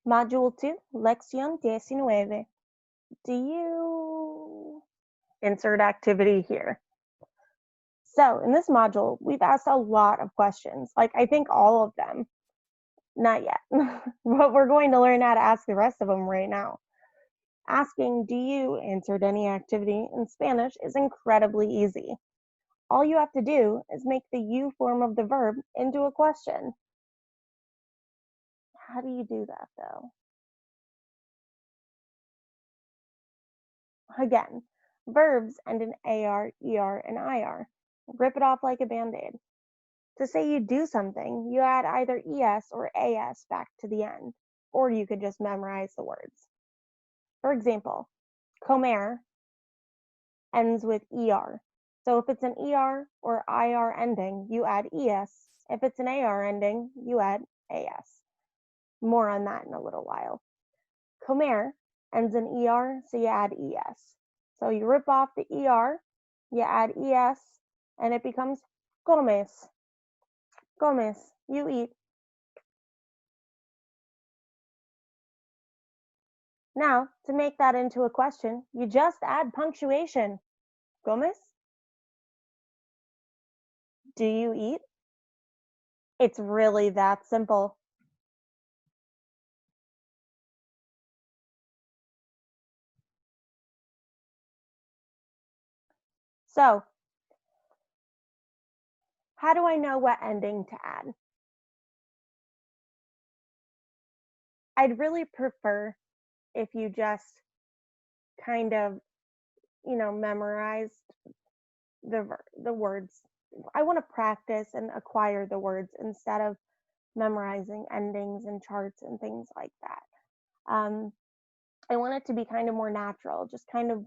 Module 2, Lección 19. Do you insert activity here? So in this module, we've asked a lot of questions, like I think all of them. Not yet, but we're going to learn how to ask the rest of them right now. Asking, do you insert any activity in Spanish is incredibly easy. All you have to do is make the you form of the verb into a question. How do you do that though? Again, verbs end in AR, ER, and IR. Rip it off like a band-aid. To say you do something, you add either ES or AS back to the end, or you could just memorize the words. For example, comer ends with ER. So if it's an ER or IR ending, you add ES. If it's an AR ending, you add AS. More on that in a little while. Comer ends in ER, so you add ES. So you rip off the ER, you add ES, and it becomes comes. Comes, you eat. Now, to make that into a question, you just add punctuation. Comes? Do you eat? It's really that simple. So, how do I know what ending to add? I'd really prefer if you just kind of, memorized the words. I want to practice and acquire the words instead of memorizing endings and charts and things like that. I want it to be kind of more natural, just kind of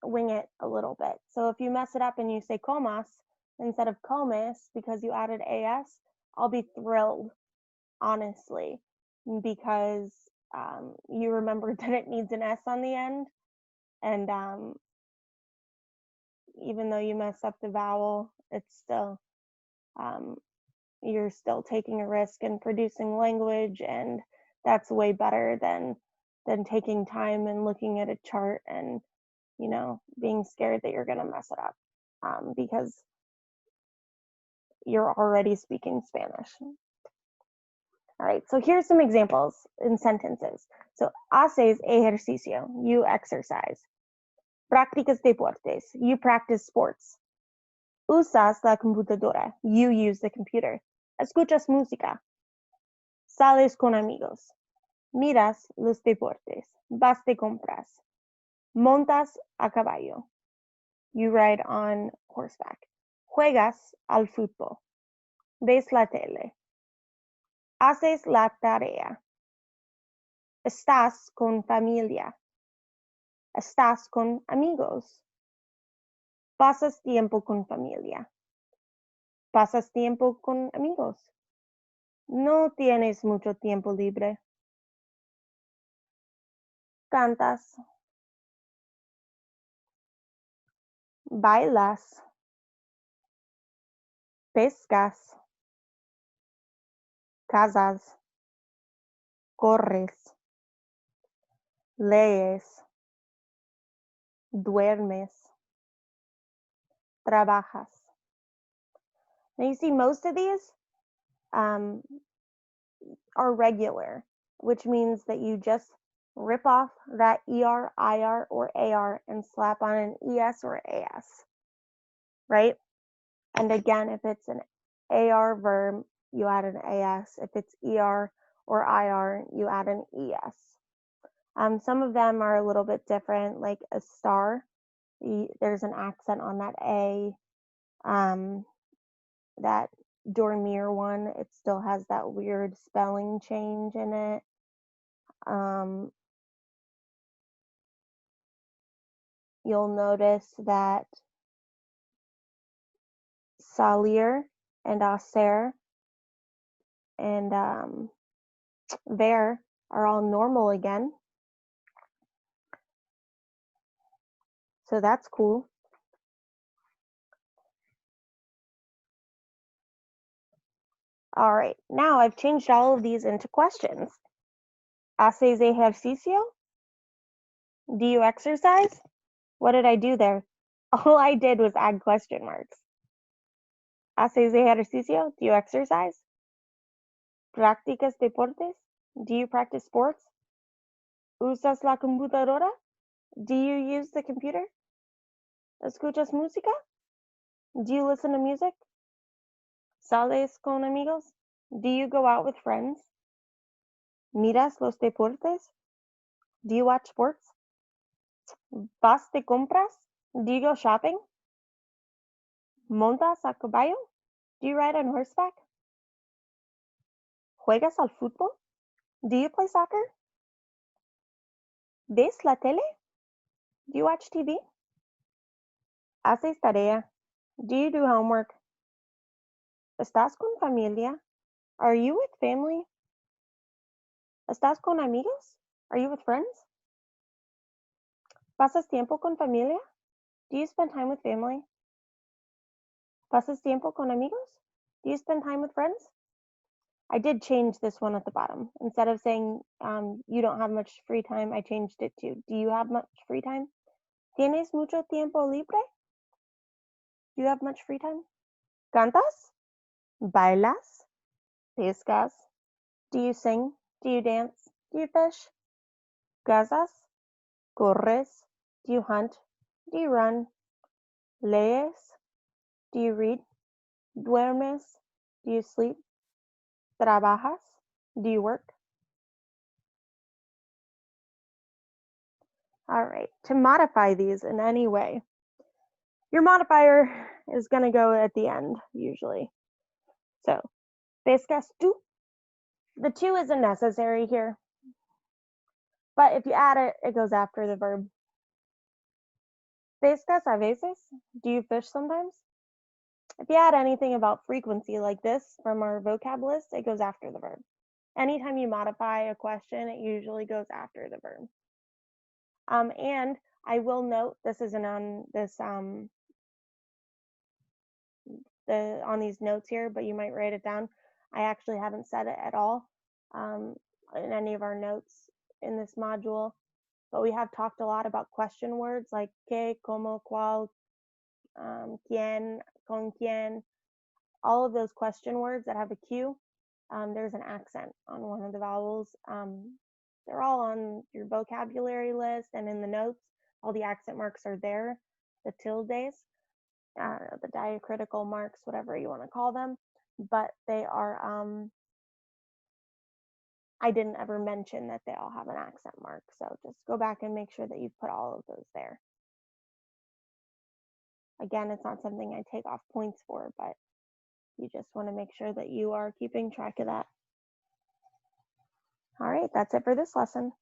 wing it a little bit. So if you mess it up and you say comas instead of comes because you added AS, I'll be thrilled, honestly, because you remembered that it needs an S on the end. And even though you mess up the vowel, it's still, you're still taking a risk and producing language, and that's way better than taking time and looking at a chart and being scared that you're going to mess it up because you're already speaking Spanish. All right, so here's some examples in sentences. So haces ejercicio, you exercise. Practicas deportes, you practice sports. Usas la computadora, you use the computer. Escuchas música. Sales con amigos. Miras los deportes. Vas de compras. Montas a caballo. You ride on horseback. Juegas al fútbol. Ves la tele. Haces la tarea. Estás con familia. Estás con amigos. Pasas tiempo con familia. Pasas tiempo con amigos. No tienes mucho tiempo libre. Cantas. Bailas. Pescas. Casas. Corres. Lees. Duermes. Trabajas. Now you see most of these are regular, which means that you just rip off that ER, IR, or AR and slap on an ES or AS, right? And again, if it's an AR verb, you add an AS. If it's ER or IR, you add an ES. Some of them are a little bit different, like a star. There's an accent on that A. That Dormier one, it still has that weird spelling change in it. You'll notice that salir and hacer and ver are all normal again. So that's cool. All right, now I've changed all of these into questions. ¿Haces ejercicio? Do you exercise? What did I do there? All I did was add question marks. ¿Haces ejercicio? Do you exercise? ¿Practicas deportes? Do you practice sports? ¿Usas la computadora? Do you use the computer? ¿Escuchas música? Do you listen to music? ¿Sales con amigos? Do you go out with friends? ¿Miras los deportes? Do you watch sports? ¿Vas de compras? Do you go shopping? ¿Montas a caballo? Do you ride on horseback? ¿Juegas al fútbol? Do you play soccer? ¿Ves la tele? Do you watch TV? ¿Haces tarea? Do you do homework? ¿Estás con familia? Are you with family? ¿Estás con amigos? Are you with friends? ¿Pasas tiempo con familia? Do you spend time with family? ¿Pasas tiempo con amigos? Do you spend time with friends? I did change this one at the bottom. Instead of saying you don't have much free time, I changed it to do you have much free time? ¿Tienes mucho tiempo libre? Do you have much free time? ¿Cantas? ¿Bailas? ¿Pescas? Do you sing? Do you dance? Do you fish? ¿Cazas? ¿Corres? Do you hunt? Do you run? ¿Lees? Do you read? ¿Duermes? Do you sleep? ¿Trabajas? Do you work? All right, to modify these in any way, your modifier is going to go at the end usually. So, pescas tú? The two isn't necessary here, but if you add it, it goes after the verb. Pescas a veces? Do you fish sometimes? If you add anything about frequency like this from our vocab list, it goes after the verb. Anytime you modify a question, it usually goes after the verb. And I will note this isn't on this on these notes here, but you might write it down. I actually haven't said it at all in any of our notes in this module, but we have talked a lot about question words like que, como, cual, quién, con quién. All of those question words that have a Q, there's an accent on one of the vowels. They're all on your vocabulary list and in the notes. All the accent marks are there, the tildes, the diacritical marks, whatever you want to call them. But they are, I didn't ever mention that they all have an accent mark. So just go back and make sure that you put all of those there. Again, it's not something I take off points for, but you just want to make sure that you are keeping track of that. All right, that's it for this lesson.